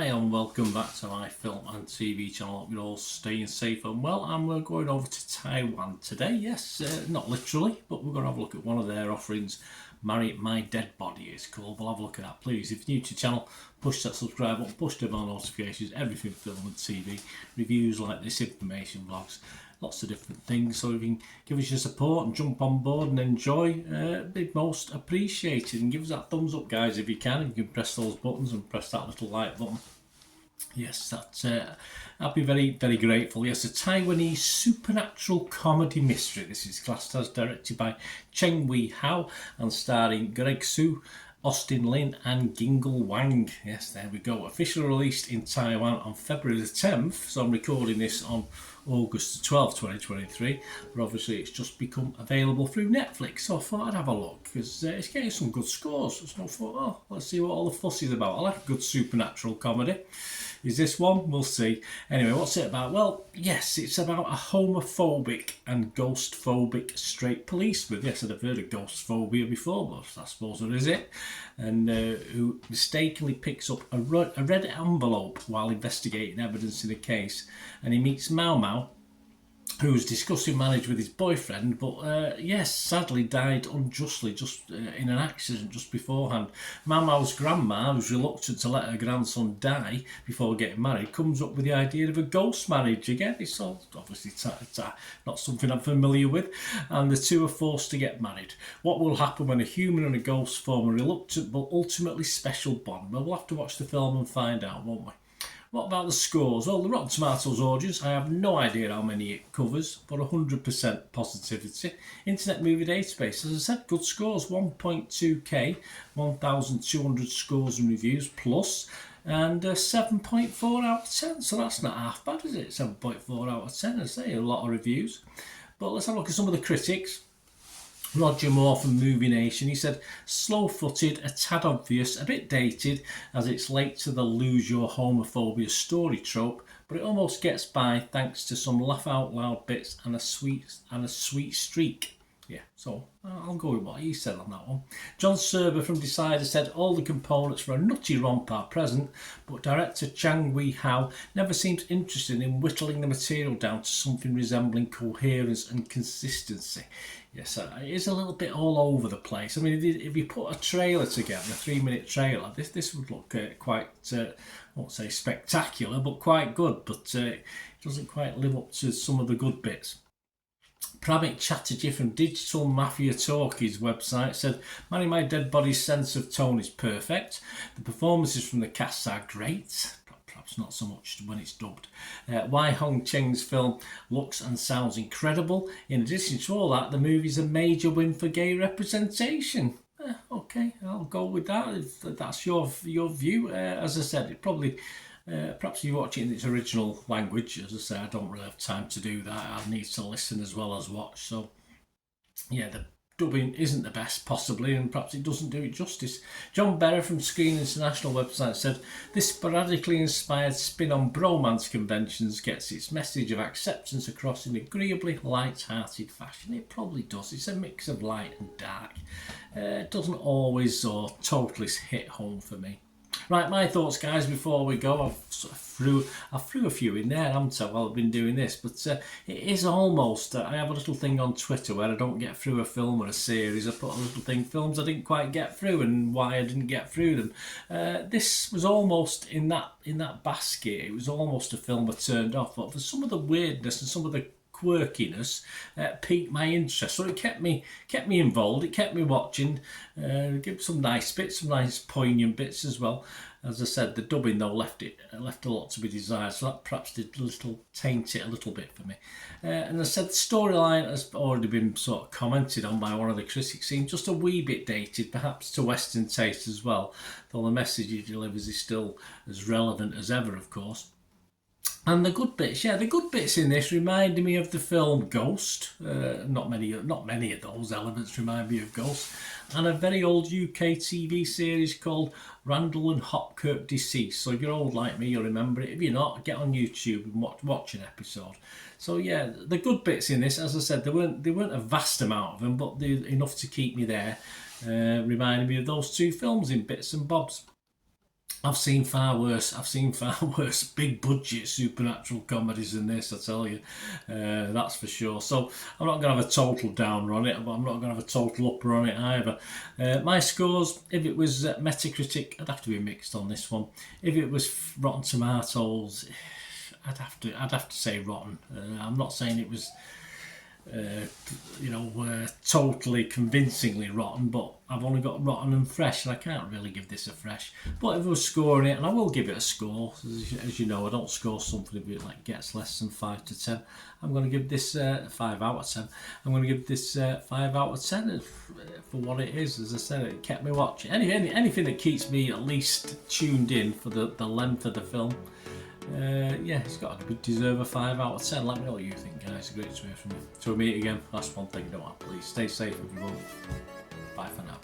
Hi and welcome back to my film and TV channel. Hope you're all staying safe and well. And we're going over to Taiwan today. Yes, not literally, but we're going to have a look at one of their offerings. Marry My Dead Body is called. We'll have a look at that, please. If you're new to the channel, push that subscribe button, push the bell notifications, everything film and TV, reviews like this, information vlogs, lots of different things. So if you can give us your support and jump on board and enjoy, be most appreciated. And give us that thumbs up, guys, if you can. If you can press those buttons and press that little like button. Yes, that's. I'll be very, very grateful. Yes, a Taiwanese supernatural comedy mystery. This is classed as, directed by Cheng Wei Hao and starring Greg Su, Austin Lin and Gingle Wang. Yes, there we go. Officially released in Taiwan on February the 10th. So I'm recording this on August the 12th, 2023. But obviously it's just become available through Netflix. So I thought I'd have a look because it's getting some good scores. So I thought, oh, let's see what all the fuss is about. I like a good supernatural comedy. Is this one? We'll see. Anyway, what's it about? Well, yes, it's about a homophobic and ghost-phobic straight policeman. Yes, I've heard of ghost phobia before, but I suppose there is it. And who mistakenly picks up a red envelope while investigating evidence in a case. And he meets Mau Mau, who's discussing marriage with his boyfriend, but yes, sadly died unjustly just in an accident just beforehand. Mau Mau's grandma, who's reluctant to let her grandson die before getting married, comes up with the idea of a ghost marriage. Again, it's all obviously not something I'm familiar with, and the two are forced to get married. What will happen when a human and a ghost form a reluctant but ultimately special bond? Well, we'll have to watch the film and find out, won't we? What about the scores? Well, the Rotten Tomatoes audience, I have no idea how many it covers, but 100% positivity. Internet Movie Database, as I said, good scores, 1.2k, 1,200 scores and reviews plus, and 7.4 out of 10, so that's not half bad, is it? 7.4 out of 10, I say, a lot of reviews. But let's have a look at some of the critics. Roger Moore from Movie Nation, he said, slow-footed, a tad obvious, a bit dated, as it's late to the lose your homophobia story trope, but it almost gets by thanks to some laugh-out-loud bits and a sweet streak. Yeah, so I'll go with what he said on that one. John Serber from Decider said all the components for a nutty romp are present, but director Cheng Wei Hao never seems interested in whittling the material down to something resembling coherence and consistency. Yes, it is a little bit all over the place. I mean, if you put a trailer together, a 3-minute trailer, this would look quite, I won't say spectacular, but quite good. But it doesn't quite live up to some of the good bits. Pramit Chatterjee from Digital Mafia Talkies website said, Marry My Dead Body's sense of tone is perfect. The performances from the cast are great. Perhaps not so much when it's dubbed. Wai Hong Cheng's film looks and sounds incredible. In addition to all that, the movie's a major win for gay representation. Okay, I'll go with that if that's your view. As I said, it probably... perhaps you watch it in its original language. As I say, I don't really have time to do that. I need to listen as well as watch. So, yeah, the dubbing isn't the best, possibly, and perhaps it doesn't do it justice. John Berra from Screen International website said, this sporadically inspired spin on bromance conventions gets its message of acceptance across in agreeably light-hearted fashion. It probably does. It's a mix of light and dark. It doesn't always or totally hit home for me. Right, my thoughts, guys, before we go. I threw a few in there, haven't I, while I've been doing this, but it is almost, I have a little thing on Twitter where I don't get through a film or a series. I put a little thing, films I didn't quite get through and why I didn't get through them. This was almost in that basket. It was almost a film I turned off, but for some of the weirdness and some of the quirkiness piqued my interest, so it kept me involved. It kept me watching. Give some nice bits, some nice poignant bits as well. As I said, the dubbing though left a lot to be desired, so that perhaps did taint it a little bit for me. And as I said, the storyline has already been sort of commented on by one of the critics. Seemed just a wee bit dated, perhaps to Western taste as well. Though the message he delivers is still as relevant as ever, of course. And the good bits, yeah, the good bits in this reminded me of the film Ghost. Not many of those elements remind me of Ghost. And a very old UK TV series called Randall and Hopkirk Deceased. So if you're old like me, you'll remember it. If you're not, get on YouTube and watch an episode. So yeah, the good bits in this, as I said, there weren't a vast amount of them, but they're enough to keep me there. Reminding me of those two films in bits and bobs. I've seen far worse. I've seen far worse big budget supernatural comedies than this, I tell you. That's for sure. So I'm not going to have a total downer on it, but I'm not going to have a total upper on it either. My scores, if it was Metacritic, I'd have to be mixed on this one. If it was Rotten Tomatoes, I'd have to say rotten. I'm not saying it was totally convincingly rotten, but I've only got rotten and fresh, and I can't really give this a fresh. But if I was scoring it, and I will give it a score, as you know, I don't score something if it like gets less than 5 to 10. I'm going to give this 5 out of 10. I'm going to give this 5 out of 10 for what it is. As I said, it kept me watching. Anything that keeps me at least tuned in for the length of the film. It's got to deserve a 5 out of 10. Let me know what you think, guys. It's great to hear from you. Till we meet again, last one thing, don't I? Please stay safe, everyone. Bye for now.